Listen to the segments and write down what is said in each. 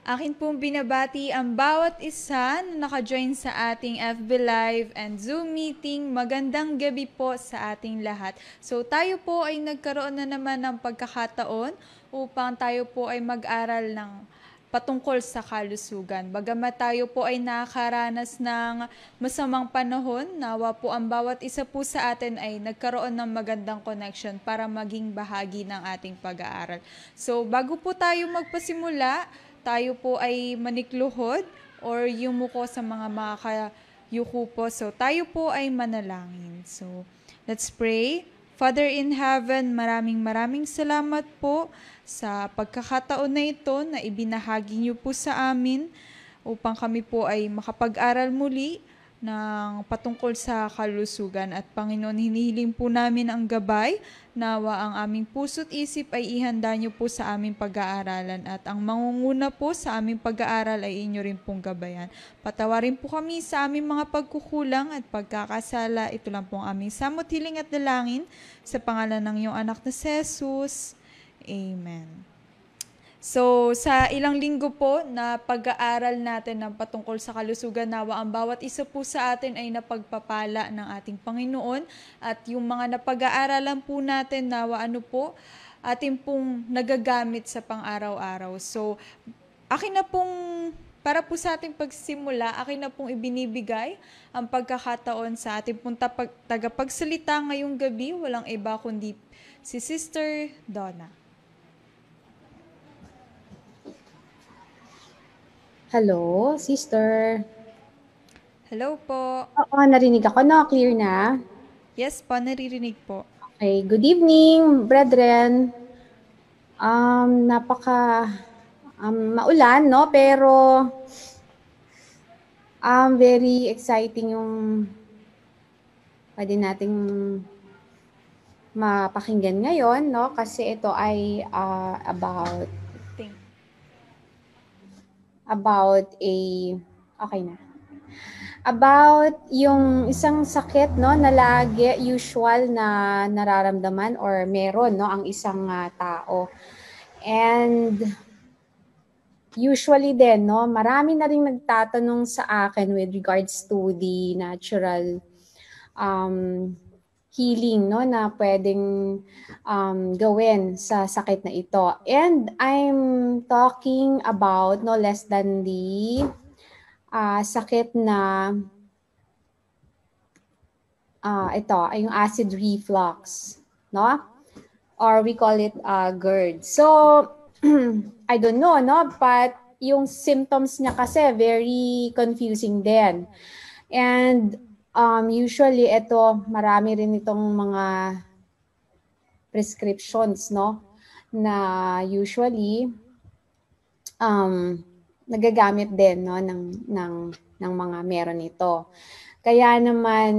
Akin pong binabati ang bawat isa na naka-join sa ating FB Live and Zoom meeting. Magandang gabi po sa ating lahat. So tayo po ay nagkaroon na naman ng pagkakataon upang tayo po ay mag-aral ng patungkol sa kalusugan. Bagamat tayo po ay nakaranas ng masamang panahon, nawa po ang bawat isa po sa atin ay nagkaroon ng magandang connection para maging bahagi ng ating pag-aaral. So bago po tayo magpasimula, tayo po ay manikluhod or yumuko sa mga makakayuko po. So tayo po ay manalangin. So let's pray. Father in heaven, maraming salamat po sa pagkakataon na ito na ibinahagi niyo po sa amin upang kami po ay makapag-aral muli ng patungkol sa kalusugan. At Panginoon, hinihiling po namin ang gabay, nawa ang aming puso't isip ay ihanda niyo po sa aming pag-aaralan at ang mangunguna po sa aming pag-aaral ay inyo rin pong gabayan. Patawarin po kami sa aming mga pagkukulang at pagkakasala. Ito lang po ang aming samot, hiling at dalangin sa pangalan ng iyong anak na si Jesus. Amen. So, sa ilang linggo po na pag-aaral natin ng patungkol sa kalusugan, nawa ang bawat isa po sa atin ay napagpapala ng ating Panginoon at yung mga napag-aaralan po natin, nawa atin pong nagagamit sa pang-araw-araw. So, akin na pong, para po sa ating pagsimula, akin na pong ibinibigay ang pagkakataon sa ating pong tagapagsalita ngayong gabi, walang iba kundi si Sister Donna. Hello, sister. Hello po. Oo, narinig ako, no? Clear na? Yes po, naririnig po. Okay, good evening, brethren. Maulan, no? Pero very exciting yung pwede nating mapakinggan ngayon, no? Kasi ito ay about yung isang sakit, no, na lagi usual na nararamdaman or meron, no, ang isang tao. And usually din, no, marami na ring nagtatanong sa akin with regards to the natural healing, no, na pwedeng gawin sa sakit na ito. And I'm talking about no less than the sakit na ito, yung acid reflux, no? Or we call it GERD. So, I don't know, no? But yung symptoms niya kasi very confusing din. And usually ito, marami rin itong mga prescriptions, no? Na usually nagagamit din, no, ng mga meron ito. Kaya naman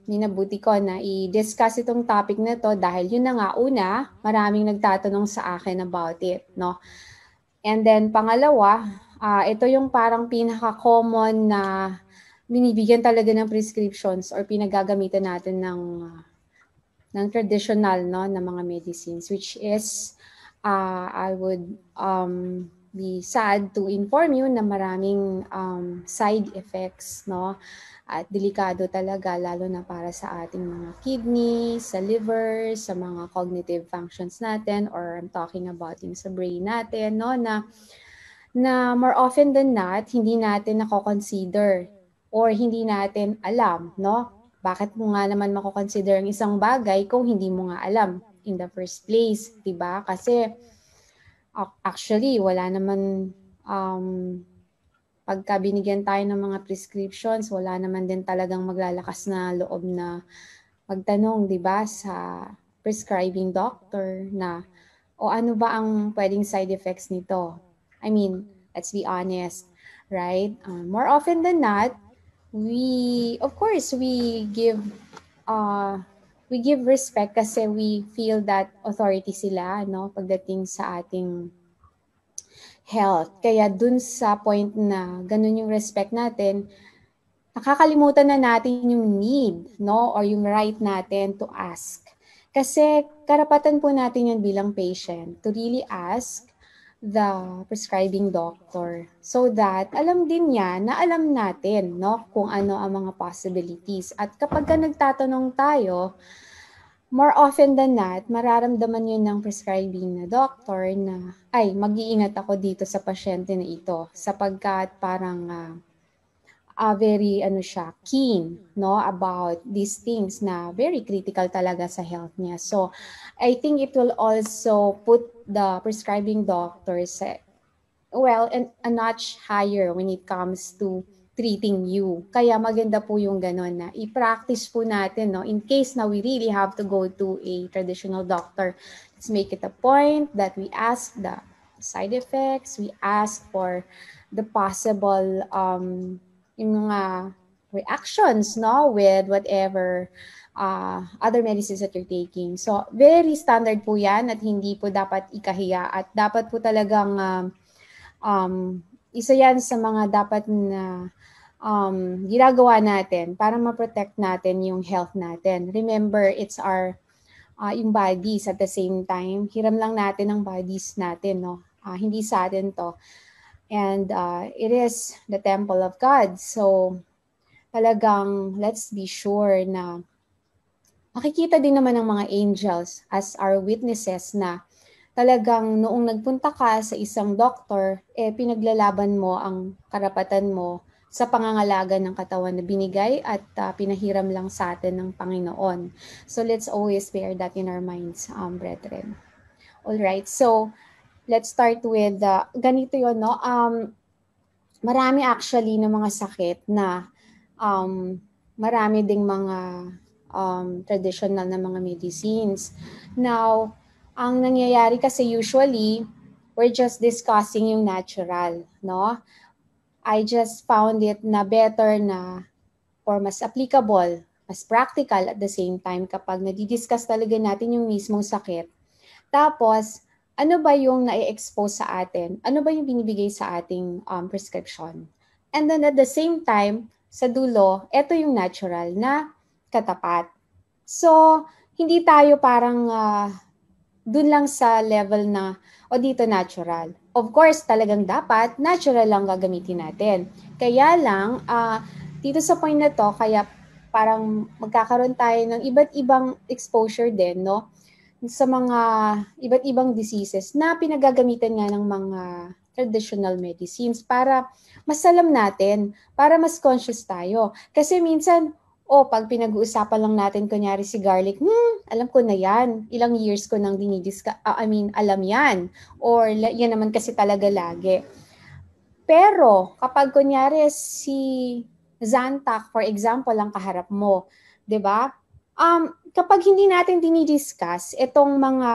minabuti ko na i-discuss itong topic na to dahil yun na nga una, maraming nagtatanong sa akin about it, no. And then pangalawa, ito yung parang pinaka-common na binibigyan talaga ng prescriptions or pinagagamitan natin ng traditional, no, na mga medicines, which is I would be sad to inform you na maraming side effects, no? At delikado talaga, lalo na para sa ating mga kidney, sa liver, sa mga cognitive functions natin, or I'm talking about yung sa brain natin, no? Na more often than not, hindi natin nako-consider or hindi natin alam, no? Bakit mo nga naman mako-consider ang isang bagay kung hindi mo nga alam in the first place, diba? Kasi actually, wala naman, pagka binigyan tayo ng mga prescriptions, wala naman din talagang maglalakas na loob na magtanong, diba, sa prescribing doctor na, o ano ba ang pwedeng side effects nito? I mean, let's be honest, right? More often than not, we give respect kasi we feel that authority sila, no, pagdating sa ating health. Kaya dun sa point na ganun yung respect natin, nakakalimutan na natin yung need, no, or yung right natin to ask. Kasi karapatan po natin yan bilang patient to really ask the prescribing doctor so that alam din niya na alam natin, no, kung ano ang mga possibilities. At kapag ka nagtatanong tayo, more often than not, mararamdaman yun ng prescribing na doctor na, ay, mag-iingat ako dito sa pasyente na ito sapagkat parang very keen, no, about these things na very critical talaga sa health niya. So I think it will also put the prescribing doctors a notch higher when it comes to treating you. Kaya maganda po yung gano'n na i-practice po natin, no, in case na we really have to go to a traditional doctor. Let's make it a point that we ask the side effects, we ask for the possible yung mga reactions, no, with whatever other medicines that you're taking. So, very standard po yan at hindi po dapat ikahiya at dapat po talagang isa yan sa mga dapat na ginagawa natin para ma-protect natin yung health natin. Remember, it's our yung bodies at the same time. Hiram lang natin ang bodies natin, no? Hindi sa atin to. And it is the temple of God. So, talagang let's be sure na makikita din naman ng mga angels as our witnesses na talagang noong nagpunta ka sa isang doktor, pinaglalaban mo ang karapatan mo sa pangangalaga ng katawan na binigay at pinahiram lang sa atin ng Panginoon. So let's always bear that in our minds, brethren. All right, so let's start with ganito yun, no? Marami actually ng mga sakit na marami ding mga traditional na mga medicines. Now, ang nangyayari kasi usually, we're just discussing yung natural, no? I just found it na better na or mas applicable, mas practical at the same time kapag nadidiscuss talaga natin yung mismong sakit. Tapos, ano ba yung na-expose sa atin? Ano ba yung binibigay sa ating prescription? And then at the same time, sa dulo, ito yung natural na katapat. So, hindi tayo parang dun lang sa level na, o dito natural. Of course, talagang dapat natural lang gagamitin natin. Kaya lang, dito sa point na to, kaya parang magkakaroon tayo ng iba't ibang exposure din, no? Sa mga iba't ibang diseases na pinagagamitan nga ng mga traditional medicines para mas alam natin, para mas conscious tayo. Kasi minsan, pag pinag-uusapan lang natin, kunyari si garlic, alam ko na yan. Ilang years ko nang alam yan. Or yan naman kasi talaga lagi. Pero, kapag kunyari si Zantac, for example, ang kaharap mo, 'di ba? Kapag hindi natin dinidiscuss itong mga,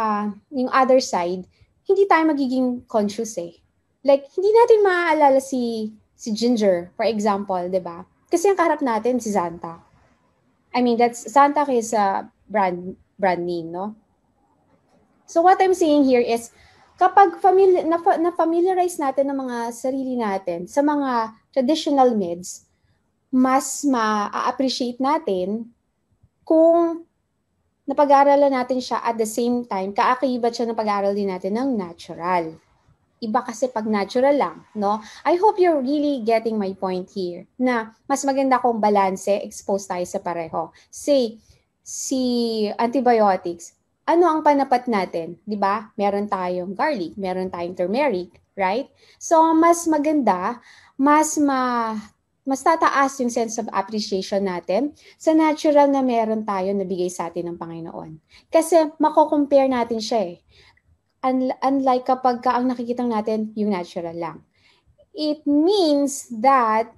yung other side, hindi tayo magiging conscious eh. Like, hindi natin maaalala si Ginger, for example, 'di ba? Kasi ang kaharap natin si Zantac. Zantac is a brand name, no? So what I'm saying here is, kapag na-familiarize natin ng mga sarili natin sa mga traditional meds, mas ma-appreciate natin kung napag-aaralan natin siya at the same time, kaakibat siya ng pag-aaral din natin ng natural. Iba kasi pag natural lang, no? I hope you're really getting my point here, na mas maganda kung balanse, expose tayo sa pareho. Say, si antibiotics, ano ang panapat natin? Di ba? Meron tayong garlic, meron tayong turmeric, right? So, mas maganda, mas tataas yung sense of appreciation natin sa natural na meron tayo na bigay sa atin ng Panginoon. Kasi mako-compare natin siya eh. Unlike kapag ang nakikita natin yung natural lang. It means that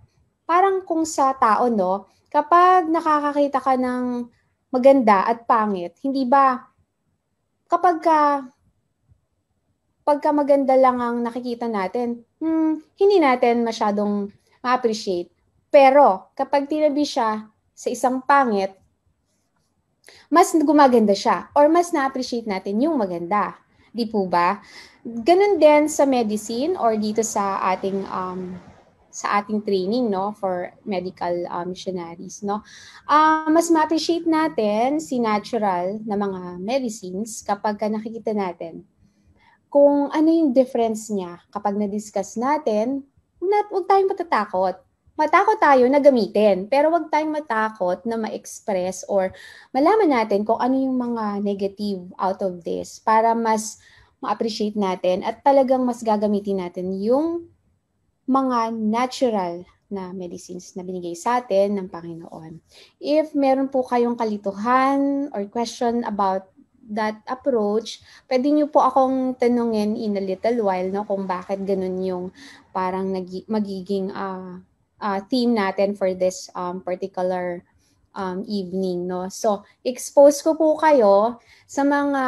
parang kung sa tao, no, kapag nakakakita ka ng maganda at pangit, hindi ba pagka maganda lang ang nakikita natin, hindi natin masyadong ma-appreciate. Pero, kapag tinabi siya sa isang pangit, mas gumaganda siya or mas na-appreciate natin yung maganda. Di po ba? Ganun din sa medicine or dito sa ating training, no, for medical missionaries, no. Mas ma-appreciate natin si natural na mga medicines kapag nakikita natin kung ano yung difference niya kapag na-discuss natin, huwag tayong matatakot. Matakot tayo na gamitin, pero huwag tayong matakot na ma-express or malaman natin kung ano yung mga negative out of this para mas ma-appreciate natin at talagang mas gagamitin natin yung mga natural na medicines na binigay sa atin ng Panginoon. If meron po kayong kalituhan or question about that approach, pwede niyo po akong tanungin in a little while, no, kung bakit ganun yung parang magiging theme natin for this particular evening, no. So, expose ko po kayo sa mga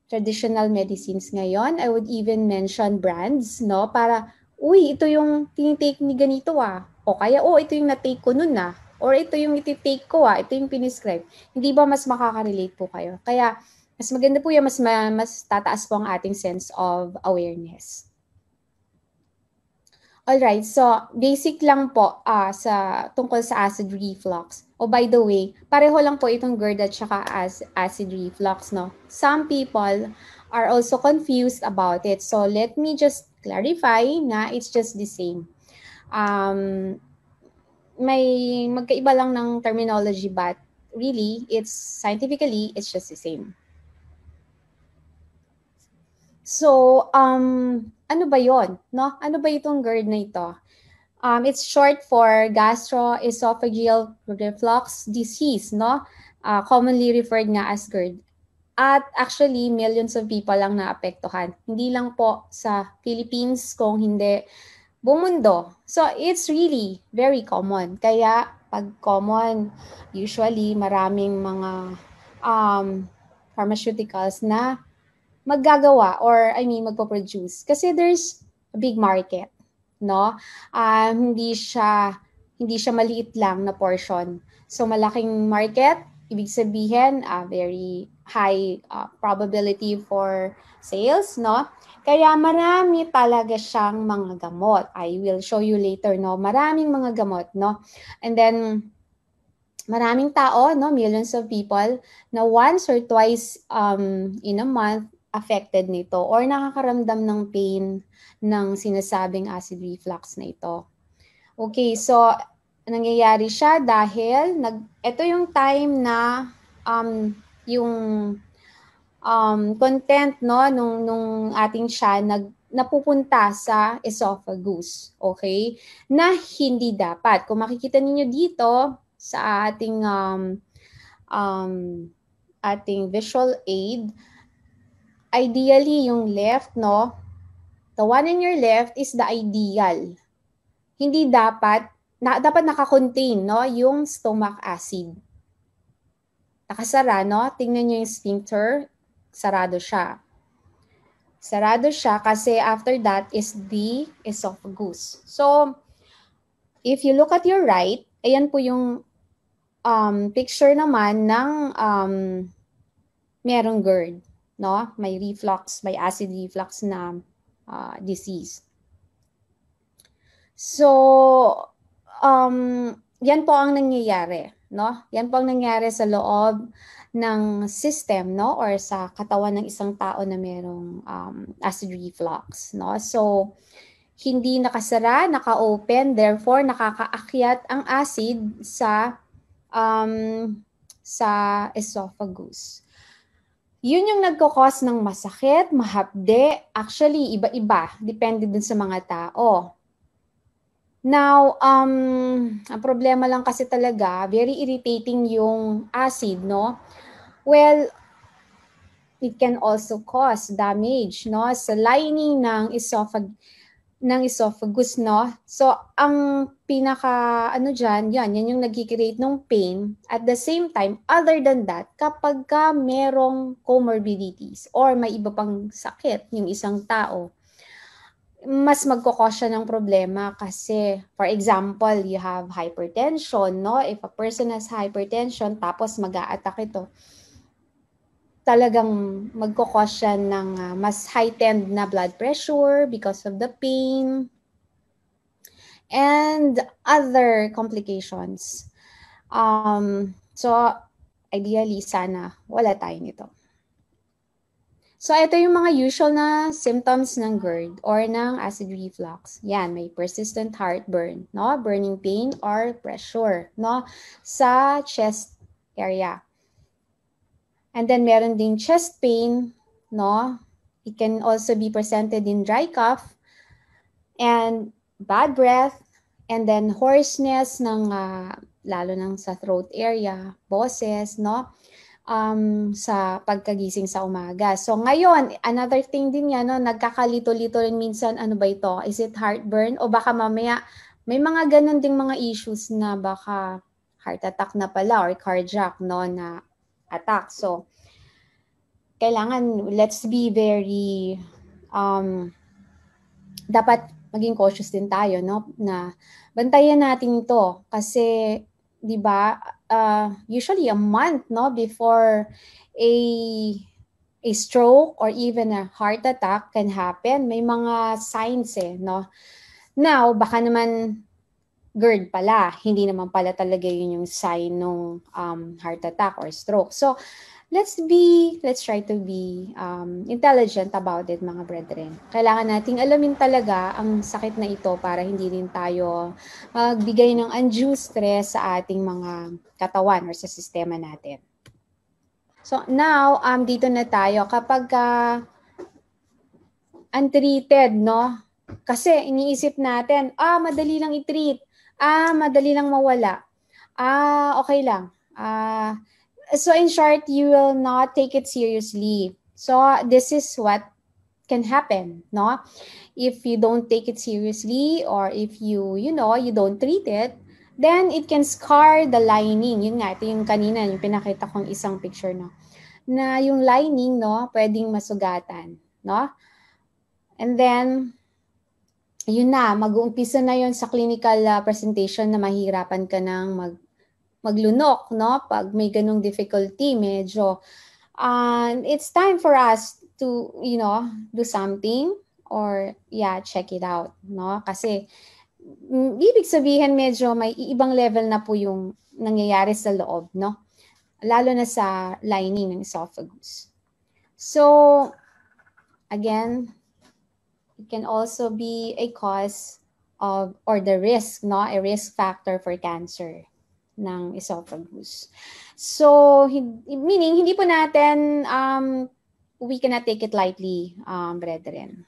traditional medicines ngayon. I would even mention brands, no, para ito yung tinitake ni ganito o kaya ito yung na-take ko nun or ito yung iti-take ko ito yung piniscribe. Hindi ba mas makaka-relate po kayo? Kaya mas maganda po yan, mas tataas po ang ating sense of awareness. Alright, so basic lang po tungkol sa acid reflux. By the way, pareho lang po itong GERD at saka acid reflux, no? Some people are also confused about it. So let me just clarify na it's just the same. May magkaiba lang ng terminology, but really, scientifically, it's just the same. So, ano ba yon, no? Ano ba itong GERD na ito? It's short for gastroesophageal reflux disease, no? Commonly referred nga as GERD. At actually, millions of people lang naapektuhan. Hindi lang po sa Philippines, kung hindi buong mundo. So, it's really very common. Kaya, pag common, usually maraming mga pharmaceuticals na maggagawa or magpo-produce kasi there's a big market, no? Hindi siya maliit lang na portion. So malaking market, ibig sabihin very high probability for sales, no? Kaya marami talaga siyang mga gamot. I will show you later, no? Maraming mga gamot, no? And then maraming tao, no, millions of people na once or twice in a month affected nito or nakakaramdam ng pain ng sinasabing acid reflux na ito. Okay, so nangyayari siya dahil ito yung time na yung content, no, nung ating siya napupunta sa esophagus, okay? Na hindi dapat. Kung makikita ninyo dito sa ating ating visual aid, ideally yung left, no, the one in your left is the ideal. Hindi dapat naka-contain, no, yung stomach acid. Nakasara, no? Tingnan nyo yung sphincter, sarado siya. Sarado siya kasi after that is the esophagus. So, if you look at your right, ayan po yung picture naman ng merong GERD, no? May reflux, may acid reflux na disease. So, yan po ang nangyayari, no? Yan po ang nangyayari sa loob ng system, no? Or sa katawan ng isang tao na merong acid reflux, no? So, hindi nakasara, naka-open, therefore nakakaakyat ang acid sa esophagus. Yun yung nagkakos ng masakit, mahapde, actually iba-iba, depende dun sa mga tao. Now, ang problema lang kasi talaga, very irritating yung acid, no? Well, it can also cause damage, no, sa lining ng esophagus, no? So, ang pinaka, yan yung nag-create ng pain. At the same time, other than that, kapag ka merong comorbidities or may iba pang sakit yung isang tao, mas magkakos siya ng problema kasi, for example, you have hypertension, no? If a person has hypertension, tapos mag-a-attack ito, talagang magkakos siya ng mas heightened na blood pressure because of the pain and other complications. So, ideally, sana wala tayo nito. So, ito yung mga usual na symptoms ng GERD or ng acid reflux. Yan, may persistent heartburn, no? Burning pain or pressure, no? Sa chest area. And then, meron ding chest pain, no? It can also be presented in dry cough and bad breath, and then hoarseness ng, lalo ng sa throat area, boses, no? Sa pagkagising sa umaga. So ngayon, another thing din yan, no, nagkakalito-lito rin minsan, ano ba ito? Is it heartburn? O baka mamaya, may mga ganun ding mga issues na baka heart attack na pala or cardiac, no, na attack. So, kailangan, let's be very, dapat maging cautious din tayo, no, na bantayan natin ito kasi 'di ba, usually a month, no, before a stroke or even a heart attack can happen. May mga signs no. Now, baka naman GERD pala, hindi naman pala talaga yun yung sign ng heart attack or stroke. So, let's try to be intelligent about it, mga brethren. Kailangan nating alamin talaga ang sakit na ito para hindi rin tayo magbigay ng undue stress sa ating mga katawan or sa sistema natin. So now, dito na tayo. Kapag untreated, no? Kasi iniisip natin, madali lang i-treat. Madali lang mawala. Okay lang. So in short, you will not take it seriously. So this is what can happen, no? If you don't take it seriously or if you don't treat it, then it can scar the lining. Yun nga, ito yung kanina, yung pinakita kong isang picture, no? Na yung lining, no, pwedeng masugatan, no? And then, yun na, mag-uumpisa na yun sa clinical presentation na mahirapan ka ng maglunok, no? Pag may ganung difficulty, medyo, it's time for us to, do something or, check it out, no? Kasi, ibig sabihin medyo may ibang level na po yung nangyayari sa loob, no? Lalo na sa lining ng esophagus. So, again, it can also be a cause of, or the risk, no? A risk factor for cancer ng esophagus. So, meaning, hindi po natin, we cannot take it lightly, brethren.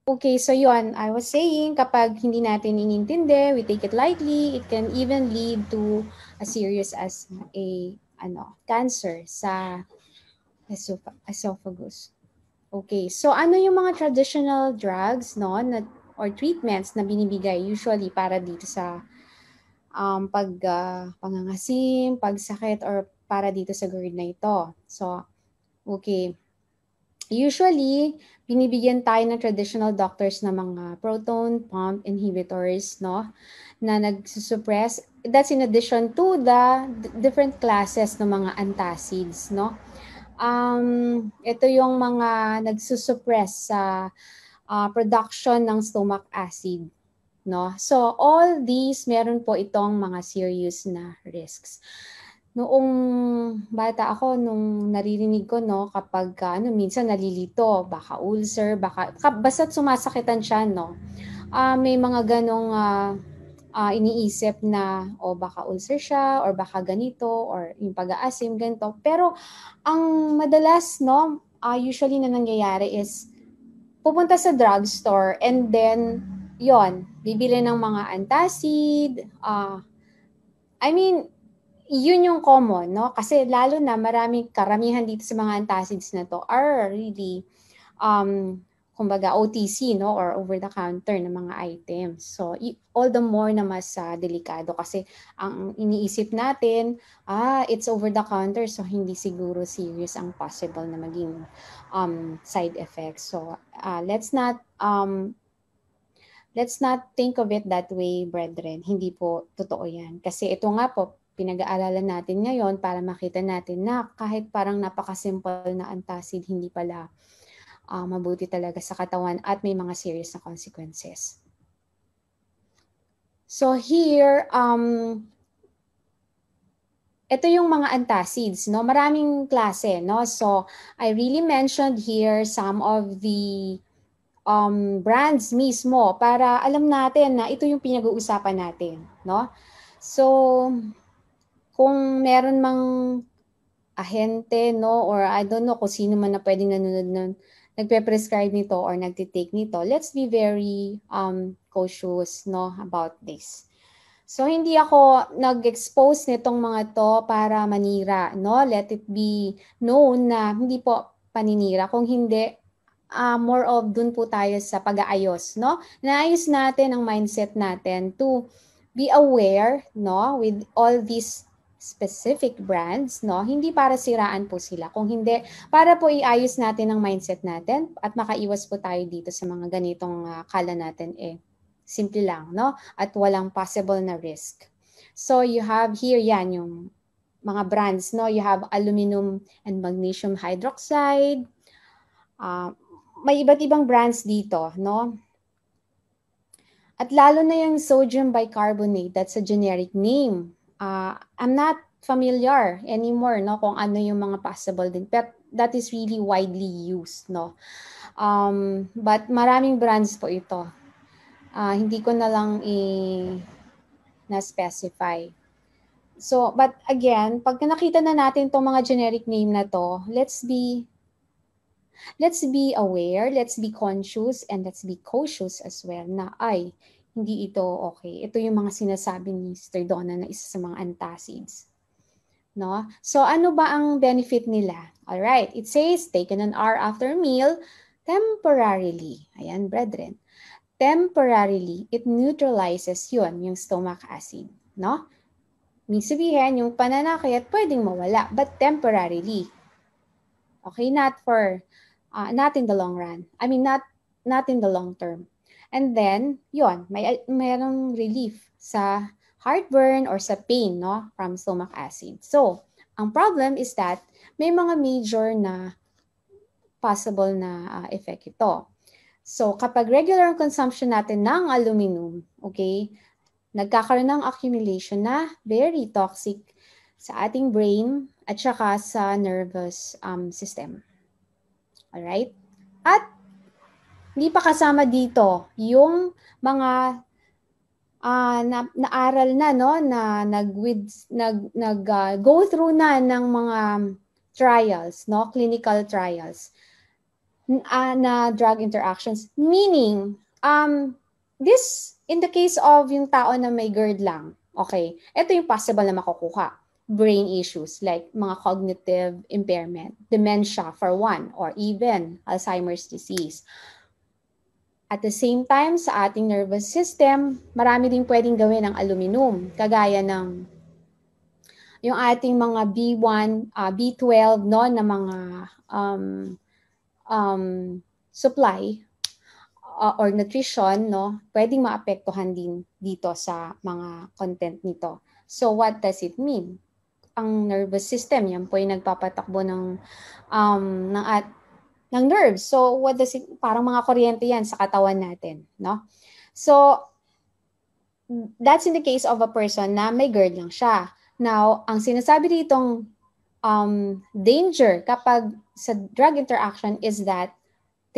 Okay, so yun, I was saying, kapag hindi natin inintindi, we take it lightly, it can even lead to as serious as a cancer sa esophagus. Okay, so ano yung mga traditional drugs, no, or treatments na binibigay usually para dito sa pangangasim, pagsakit, or para dito sa GERD na ito? So, okay. Usually, binibigyan tayo ng traditional doctors na mga proton pump inhibitors, no, na nagsusuppress. That's in addition to the different classes ng mga antacids, no. Ito yung mga nagsusuppress sa production ng stomach acid, no. So, all these, meron po itong mga serious na risks. Noong bata ako, nung naririnig ko, no, kapag minsan nalilito, baka ulcer, basta't sumasakitan siya, no, may mga ganong iniisip na, baka ulcer siya, or baka ganito, or yung pag-aasim, ganito. Pero, ang madalas, no, usually na nangyayari is, pupunta sa drugstore, and then, bibili ng mga antacid, yun yung common, no? Kasi lalo na karamihan dito sa mga antacids na to are really, kumbaga OTC, no? Or over-the-counter na mga items. So, all the more na mas delikado kasi ang iniisip natin, it's over-the-counter, so hindi siguro serious ang possible na maging side effects. So, let's not think of it that way, brethren. Hindi po totoo yan. Kasi ito nga po, pinag-aaralan natin ngayon para makita natin na kahit parang napaka-simple na antacid, hindi pala mabuti talaga sa katawan at may mga serious na consequences. So here, ito yung mga antacids, no? Maraming klase, no? So, I really mentioned here some of the brands mismo para alam natin na ito yung pinag-uusapan natin, no? So, kung meron mang ahente, no, or I don't know kung sino man na pwedeng nanonood nun, nagpe-prescribe nito or nagtitake nito, let's be very cautious, no, about this. So, hindi ako nag-expose nitong mga to para manira, no? Let it be known na hindi po paninira. Kung hindi, more of dun po tayo sa pag-aayos, no? Naayos natin ang mindset natin to be aware, no, with all these specific brands, no? Hindi para siraan po sila. Kung hindi, para po iayos natin ang mindset natin at makaiwas po tayo dito sa mga ganitong kala natin simple lang, no? At walang possible na risk. So, you have here, yan, yung mga brands, no? You have aluminum and magnesium hydroxide. May iba't ibang brands dito, no? At lalo na yung sodium bicarbonate, that's a generic name. I'm not familiar anymore, no? Kung ano yung mga possible din. But that is really widely used, no? But maraming brands po ito. Hindi ko na lang na-specify. So, but again, pag nakita na natin itong mga generic name na to, let's be aware, let's be conscious, and let's be cautious as well na hindi ito okay. Ito yung mga sinasabi ni Sister Donna na isa sa mga antacids. No? So, ano ba ang benefit nila? Alright, it says, taken an hour after meal, temporarily. Ayan, brethren. Temporarily, it neutralizes yung stomach acid, no? Ibig sabihin, yung pananakit pwedeng mawala, but temporarily. Okay, not in the long run. I mean, not in the long term. And then, mayroong relief sa heartburn or sa pain, no, from stomach acid. So, ang problem is that may mga major na possible na effect ito. So, kapag regular consumption natin ng aluminum, okay, nagkakaroon ng accumulation na very toxic sa ating brain at saka sa nervous system. Alright? At hindi pa kasama dito yung mga naaral na, no, na go through na ng mga trials, no, clinical trials na drug interactions. Meaning, this, in the case of yung tao na may GERD lang, okay, ito yung possible na makukuha. Brain issues like mga cognitive impairment, dementia for one, or even Alzheimer's disease. At the same time, sa ating nervous system, marami din pwedeng gawin ng aluminum, kagaya ng yung ating mga B1, B12, no, na mga supply or nutrition, no, pwedeng maapektuhan din dito sa mga content nito. So, what does it mean? Ang nervous system, yan po yung nagpapatakbo ng nerves. So, what does it, parang mga kuryente yan sa katawan natin, no? So, that's in the case of a person na may GERD lang siya. Now, ang sinasabi ditong danger kapag sa drug interaction is that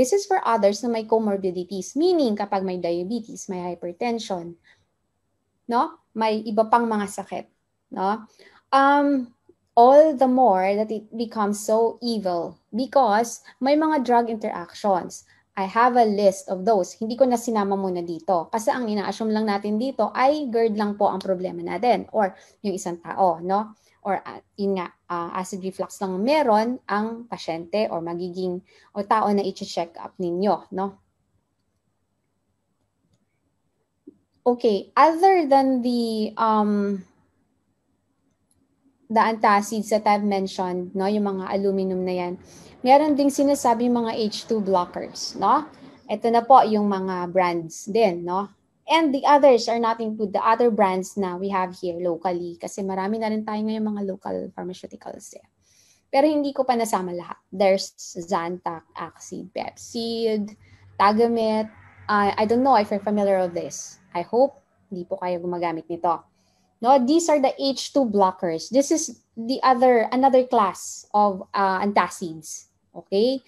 this is for others na may comorbidities, meaning kapag may diabetes, may hypertension, no? May iba pang mga sakit, no? All the more that it becomes so evil because may mga drug interactions. I have a list of those. Hindi ko na sinama muna dito kasi ang ina-assume lang natin dito ay GERD lang po ang problema natin or yung isang tao, no? Or yun nga, acid reflux lang meron ang pasyente or magiging o tao na i-check up ninyo, no? Okay, other than the antacids that I've mentioned, no, yung mga aluminum na yan, meron ding sinasabi mga H2 blockers, no? Ito na po yung mga brands din, no? And the others are not included, the other brands na we have here locally. Kasi marami na rin tayo ngayon mga local pharmaceuticals. Pero hindi ko pa nasama lahat. There's Zantac, Axid, Pepcid, Tagamet. I don't know if you're familiar with this. I hope hindi po kayo gumagamit nito. No, these are the H2 blockers. This is another class of antacids. Okay?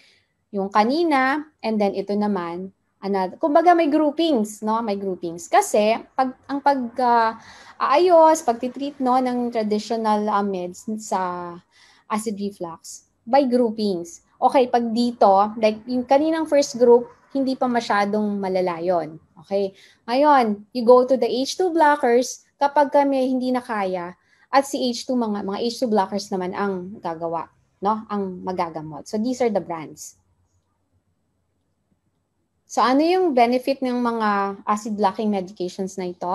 Yung kanina, and then ito naman, another. Kumbaga may groupings, no? May groupings. Kasi aayos, pagtitreat no ng traditional meds sa acid reflux by groupings. Okay, pag dito, like yung kaninang first group, hindi pa masyadong malala yun. Okay? Ngayon, you go to the H2 blockers kapag kami hindi na kaya at si H2 mga H2 blockers naman ang gagawa, no? Ang magagamot. So these are the brands. So ano yung benefit ng mga acid blocking medications na ito?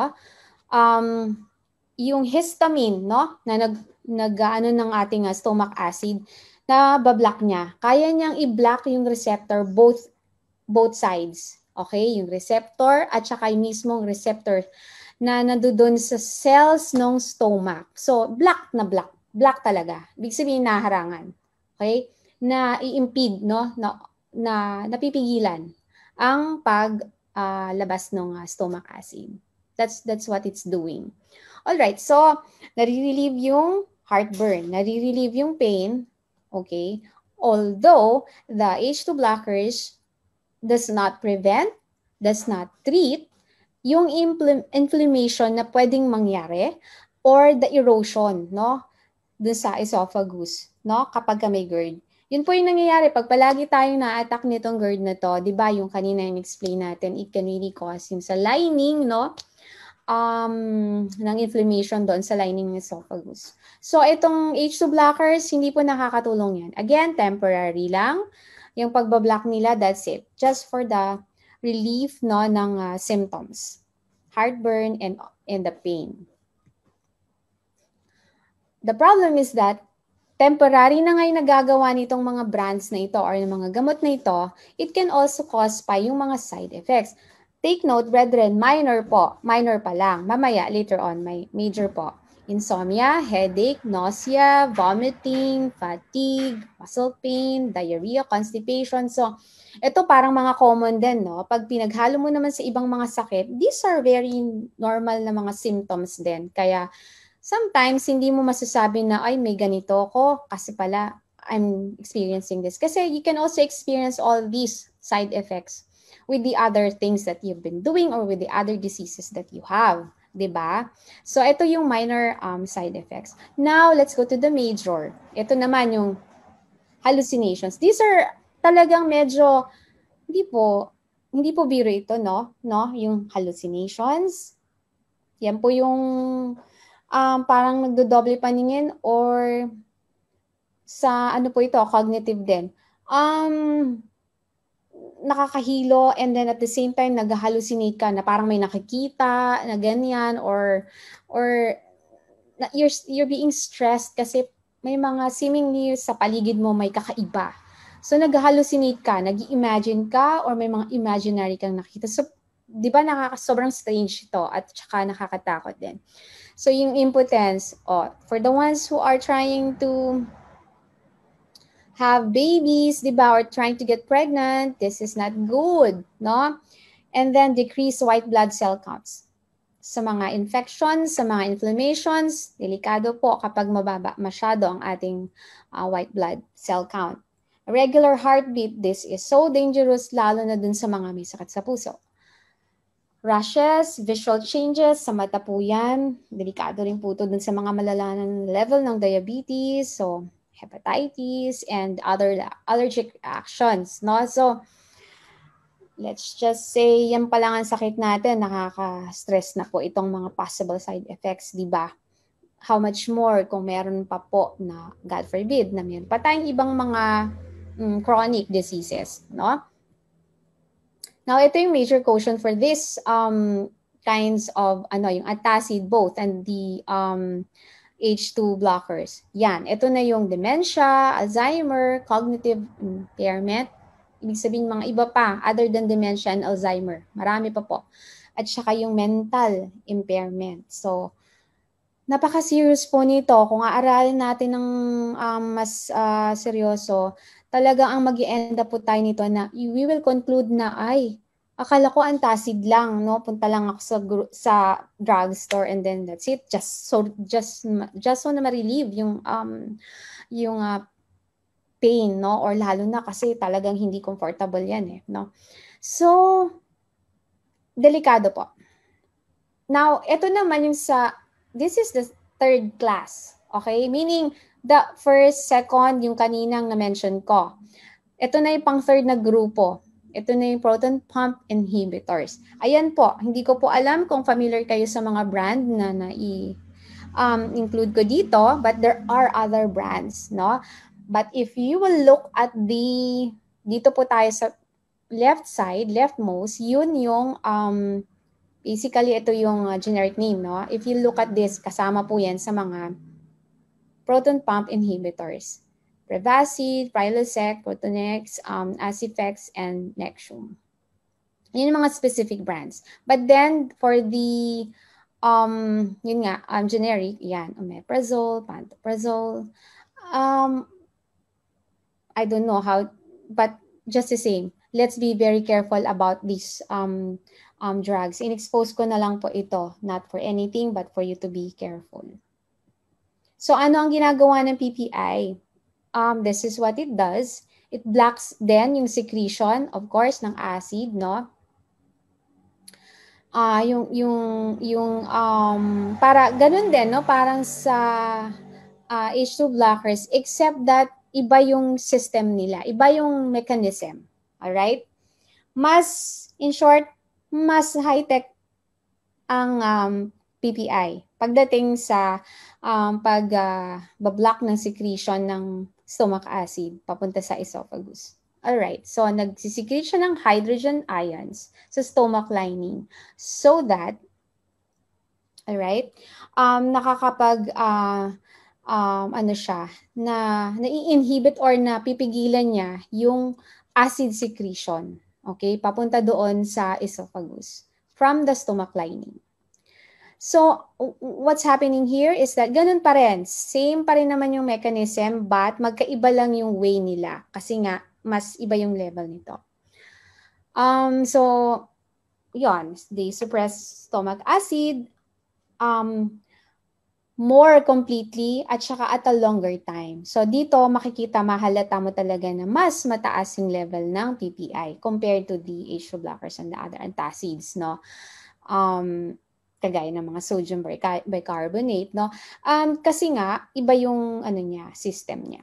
Yung histamine, no? Na nag-ano ng ating stomach acid na bablock niya. Kaya niyang i-block yung receptor both sides. Okay? Yung receptor at saka yung mismong receptor na nandoon sa cells ng stomach. So, block na block. Block talaga. Ibig sabihin, naharangan. Okay? Na i-impede, no? Na napipigilan ang paglabas ng stomach acid. That's what it's doing. Alright, so, nare-relieve yung heartburn, nare-relieve yung pain, okay? Although, the H2 blockers does not prevent, does not treat yung inflammation na pwedeng mangyari or the erosion, no? Dun sa esophagus, no? Kapag may GERD. Yun po yung nangyayari. Pag palagi tayong na-attack nitong GERD na to, di ba, yung kanina yung explain natin, it can really cause yung sa lining, no? Ng inflammation doon sa lining ng esophagus. So, itong H2 blockers, hindi po nakakatulong yan. Again, temporary lang. Yung pagbablock nila, that's it. Just for the relief, no, ng symptoms. Heartburn and the pain. The problem is that temporary na ngayon nagagawa nitong mga brands na ito or ng mga gamot na ito, it can also cause pa yung mga side effects. Take note, brethren, minor po. Minor pa lang. Mamaya, later on, may major po. Insomnia, headache, nausea, vomiting, fatigue, muscle pain, diarrhea, constipation. So, ito parang mga common din, no? Pag pinaghalo mo naman sa ibang mga sakit, these are very normal na mga symptoms din. Kaya, sometimes, hindi mo masasabi na, ay, may ganito ako kasi pala, I'm experiencing this. Kasi you can also experience all these side effects with the other things that you've been doing or with the other diseases that you have. Diba? So, ito yung minor side effects. Now, let's go to the major. Ito naman yung hallucinations. These are talagang medyo, hindi po biro ito, no? Yung hallucinations. Yan po yung parang nagdodoble paningin or sa ano po ito, cognitive din. Nakakahilo and then at the same time nag-hallucinate ka na parang may nakikita na ganyan or you're being stressed kasi may mga seemingly sa paligid mo may kakaiba. So nag-hallucinate ka, nag-imagine ka or may mga imaginary kang nakita. So 'di ba sobrang strange ito at saka nakakatakot din. So yung impotence, for the ones who are trying to have babies, di ba, or trying to get pregnant, this is not good, no? And then decrease white blood cell counts. Sa mga infections, sa mga inflammations, delikado po kapag mababa masyado ang ating white blood cell count. Regular heartbeat, this is so dangerous lalo na dun sa mga may sakit sa puso. Rashes, visual changes, sa mata po yan. Delikado rin po ito dun sa mga malalaman level ng diabetes, so hepatitis, and other allergic reactions, no? So, let's just say, yan pa lang ang sakit natin, nakaka-stress na po itong mga possible side effects, di ba? How much more kung meron pa po na, God forbid, na meron pa tayong ibang mga chronic diseases, no? Now, ito yung major caution for this kinds of, yung antacid both and the H2 blockers. Yan, ito na yung dementia, Alzheimer, cognitive impairment. Ibig sabihin mga iba pa other than dementia and Alzheimer. Marami pa po. At saka yung mental impairment. So, napaka-serious po nito. Kung aaralin natin ng mas seryoso, talaga ang mag-i-end up po tayo nito na we will conclude na Akala ko antacid lang, no? Punta lang ako sa drugstore and then that's it. Just so na ma-relieve yung pain, no? Or lalo na kasi talagang hindi comfortable yan, no? So, delikado po. Now, ito naman yung this is the third class, okay? Meaning, the first, second, yung kaninang na-mention ko. Ito na yung pang-third na grupo. Ito na yung proton pump inhibitors. Ayan po, hindi ko po alam kung familiar kayo sa mga brand na include ko dito, but there are other brands, no? But if you will look at dito po tayo sa left side, leftmost, yun yung, basically ito yung generic name, no? If you look at this, kasama po yan sa mga proton pump inhibitors. Prevacid, Prilosec, Protonex, Acifex, and Nexium. Yun yung mga specific brands. But then, for the, yun nga, generic, yan, omeprazole, pantoprazole, I don't know how, but just the same, let's be very careful about these drugs. In-expose ko na lang po ito, not for anything, but for you to be careful. So, ano ang ginagawa ng PPI? This is what it does. It blocks then yung secretion, of course, ng acid, no? Para ganun din, no? Parang sa H2 blockers, except that iba yung system nila, iba yung mechanism. Alright? In short, mas high-tech ang PPI pagdating sa pag-block ng secretion ng stomach acid papunta sa esophagus. Alright, so nagsisecrete siya ng hydrogen ions sa stomach lining so that, alright, nakakapag, nai-inhibit or napipigilan niya yung acid secretion, okay, papunta doon sa esophagus from the stomach lining. So, what's happening here is that ganun pa rin. Same pa rin naman yung mechanism, but magkaiba lang yung way nila. Kasi nga, mas iba yung level nito. So, yon, they suppress stomach acid more completely at saka at a longer time. So, dito makikita, mahalata mo talaga na mas mataas yung level ng PPI compared to the H2 blockers and the other antacids, no? Kagaya ng mga sodium bicarbonate, no? Kasi nga, iba yung system niya.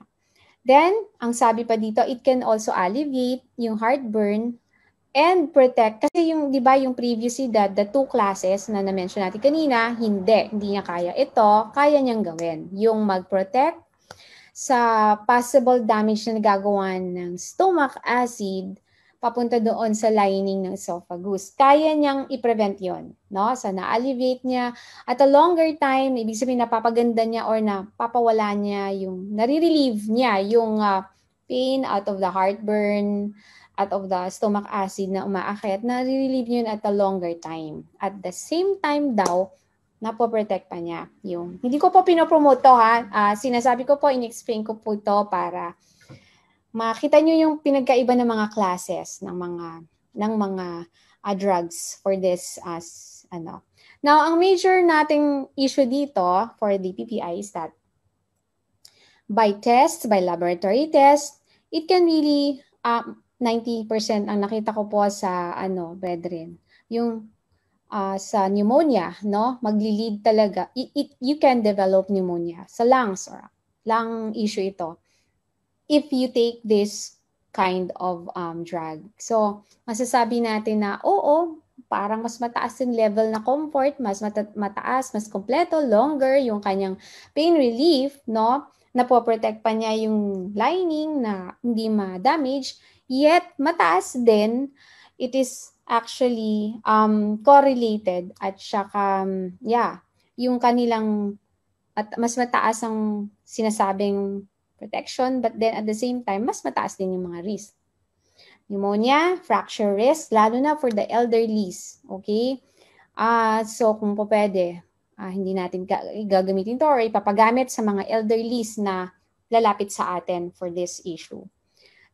Then, ang sabi pa dito, it can also alleviate yung heartburn and protect. Kasi yung, di ba, yung previously, the two classes na na-mention natin kanina, hindi niya kaya. Ito, kaya niyang gawin. Yung mag-protect sa possible damage na nagagawa ng stomach acid papunta doon sa lining ng esophagus. Kaya niyang i-prevent yon, no? So, na-alleviate niya at a longer time, ibig sabihin napapaganda niya or napapawala niya yung, nare-relieve niya yung pain out of the heartburn, out of the stomach acid na umaakyat, nare-relieve niya yun at a longer time. At the same time daw, napoprotect pa niya yung, hindi ko po pinopromote to, sinasabi ko po, in-explain ko po ito para makita nyo yung pinagkaiba ng mga classes ng mga drugs for this Now, ang major nating issue dito for the PPI is that by laboratory test, it can really 90% ang nakita ko po sa brethren, yung sa pneumonia, no? Magli-lead talaga. You can develop pneumonia sa lungs or lung issue ito if you take this kind of drug. So, masasabi natin na, oo, parang mas mataas yung level na comfort, mas mataas, mas kompleto, longer yung kanyang pain relief, no? Napoprotect pa niya yung lining na hindi ma-damage, yet mataas din, it is actually correlated at saka, yung kanilang, at mas mataas ang sinasabing protection, but then at the same time, mas mataas din yung mga risk. Pneumonia, fracture risk, lalo na for the elderlies, okay? So kung po pwede, hindi natin gagamitin to or ipapagamit sa mga elderlies na lalapit sa atin for this issue.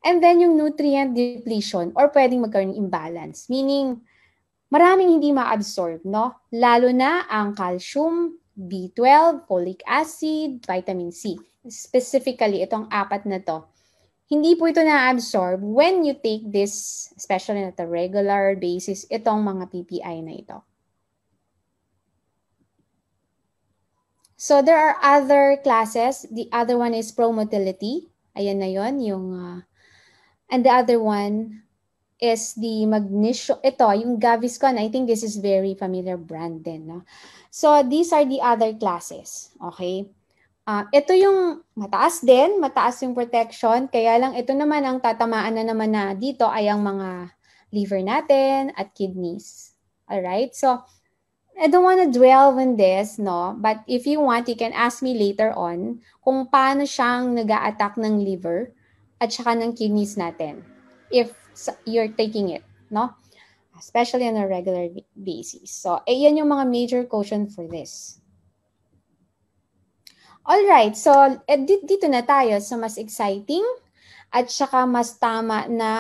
And then yung nutrient depletion or pwedeng magkaroon ng imbalance. Meaning, maraming hindi ma-absorb, no? Lalo na ang calcium, B12, folic acid, vitamin C. Specifically, itong apat na to. Hindi po ito na-absorb when you take this, especially at a regular basis, itong mga PPI na ito. So there are other classes. The other one is promotility. Ayan na yun, yung and the other one is the magnesium. Ito, yung Gaviscon. I think this is very familiar brand din. No? So these are the other classes. Okay? Ito yung mataas din. Mataas yung protection. Kaya lang ito naman ang tatamaan na naman na dito ay ang mga liver natin at kidneys. Alright? So, I don't want to dwell on this, no? But if you want, you can ask me later on kung paano siyang nag-a-attack ng liver at saka ng kidneys natin if you're taking it, no? Especially on a regular basis. So, yan yung mga major caution for this. Alright, so dito na tayo sa mas exciting at saka mas tama na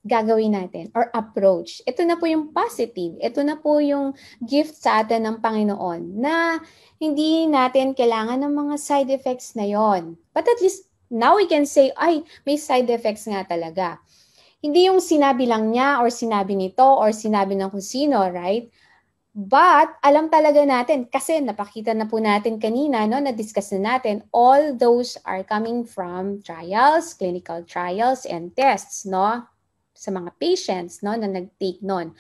gagawin natin or approach. Ito na po yung positive. Ito na po yung gift sa atin ng Panginoon na hindi natin kailangan ng mga side effects na yon. But at least now we can say, ay, may side effects nga talaga. Hindi yung sinabi lang niya or sinabi nito or sinabi ng kung sino, right? But alam talaga natin kasi napakita na po natin kanina, no, na-discuss na natin, all those are coming from trials, clinical trials and tests, no? Sa mga patients, no, na nag-take nun.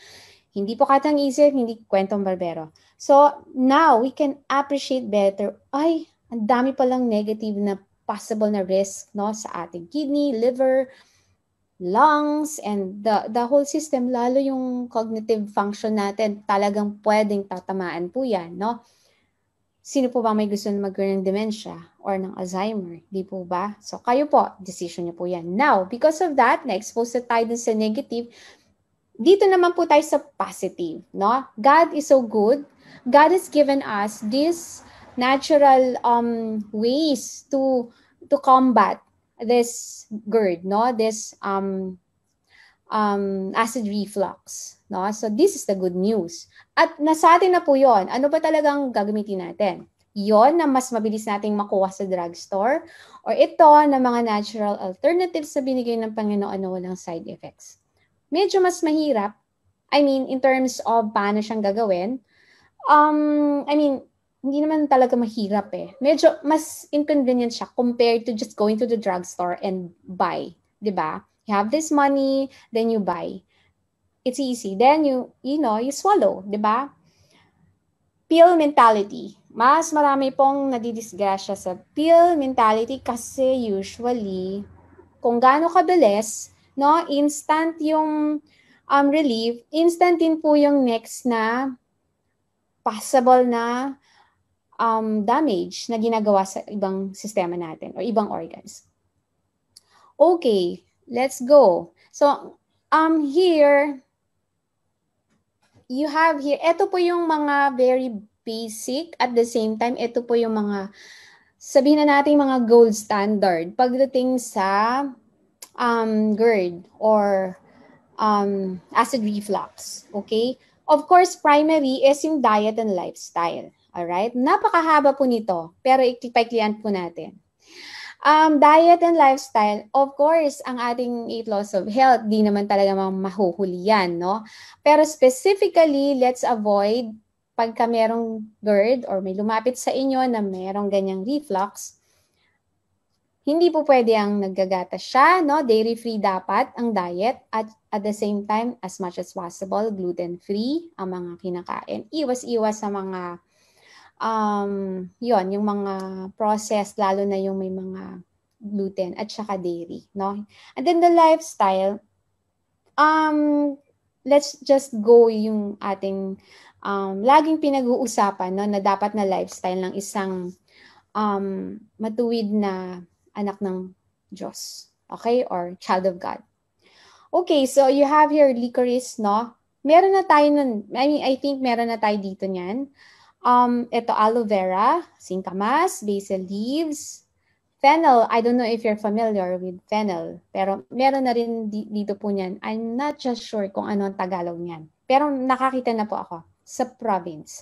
Hindi po katang-isip, hindi kwentong barbero. So, now we can appreciate better, ay, ang dami palang negative na possible na risk, no, sa ating kidney, liver, lungs, and the whole system, lalo yung cognitive function natin, talagang pwedeng tatamaan po yan, no? Sino po ba may gusto na magkaroon ng dementia or ng Alzheimer? Di po ba? So, kayo po, decision niyo po yan. Now, because of that, na-expose na tayo dun sa negative, dito naman po tayo sa positive, no? God is so good. God has given us these natural ways to combat this GERD, no? This acid reflux, no? So this is the good news. At nasa atin na po yon. Ano ba talagang gagamitin natin? Yon na mas mabilis nating makuha sa drugstore or ito na mga natural alternatives na binigay ng Panginoon na walang side effects. Medyo mas mahirap, I mean, in terms of paano siyang gagawin, hindi naman talaga mahirap eh. Medyo mas inconvenient siya compared to just going to the drugstore and buy. Diba? You have this money, then you buy. It's easy. Then you swallow. Diba? Pill mentality. Mas marami pong nadidisgrasya sa pill mentality kasi usually, kung gaano kabilis, no, instant yung relief, instant din po yung next na possible na damage na ginagawa sa ibang sistema natin or ibang organs. Okay, let's go. So, here, you have here, ito po yung mga very basic at the same time, ito po yung mga, sabihin na natin mga gold standard pagdating sa GERD or acid reflux. Okay? Of course, primary is yung diet and lifestyle. Alright? Napakahaba po nito, pero iklipan po natin. Diet and lifestyle, of course, ang ating 8 laws of health, di naman talaga mahuhuli yan, no? Pero specifically, let's avoid pagka merong GERD or may lumapit sa inyo na merong ganyang reflux, hindi po pwede ang naggagatas siya, no? Dairy-free dapat ang diet at the same time, as much as possible, gluten-free ang mga kinakain. Iwas-iwas sa mga yung mga processed, lalo na yung may mga gluten at saka dairy, no? And then the lifestyle, let's just go yung ating laging pinag-uusapan, no, na dapat na lifestyle ng isang matuwid na anak ng Diyos, okay, or child of God. Okay, so you have here licorice, no? Meron na tayo nun, I think meron na tayo dito niyan. Ito aloe vera, singkamas, basil leaves, Fennel, I don't know if you're familiar with fennel, pero meron na rin dito po niyan. I'm not just sure kung ano ang Tagalog niyan. Pero nakakita na po ako sa province.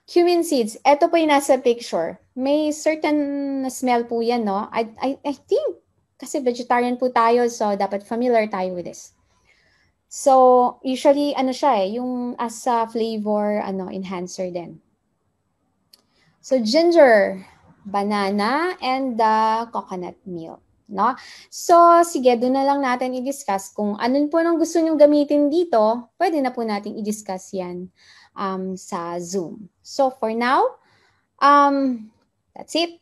Cumin seeds, eto po yung nasa picture. May certain smell po yan, no? I think, kasi vegetarian po tayo, so dapat familiar tayo with this. So, usually, ano siya yung as a flavor, enhancer din. So, ginger, banana, and the coconut milk. No? So, sige, doon na lang natin i-discuss kung ano po nang gusto nyong gamitin dito, pwede na po natin i-discuss yan sa Zoom. So, for now, that's it.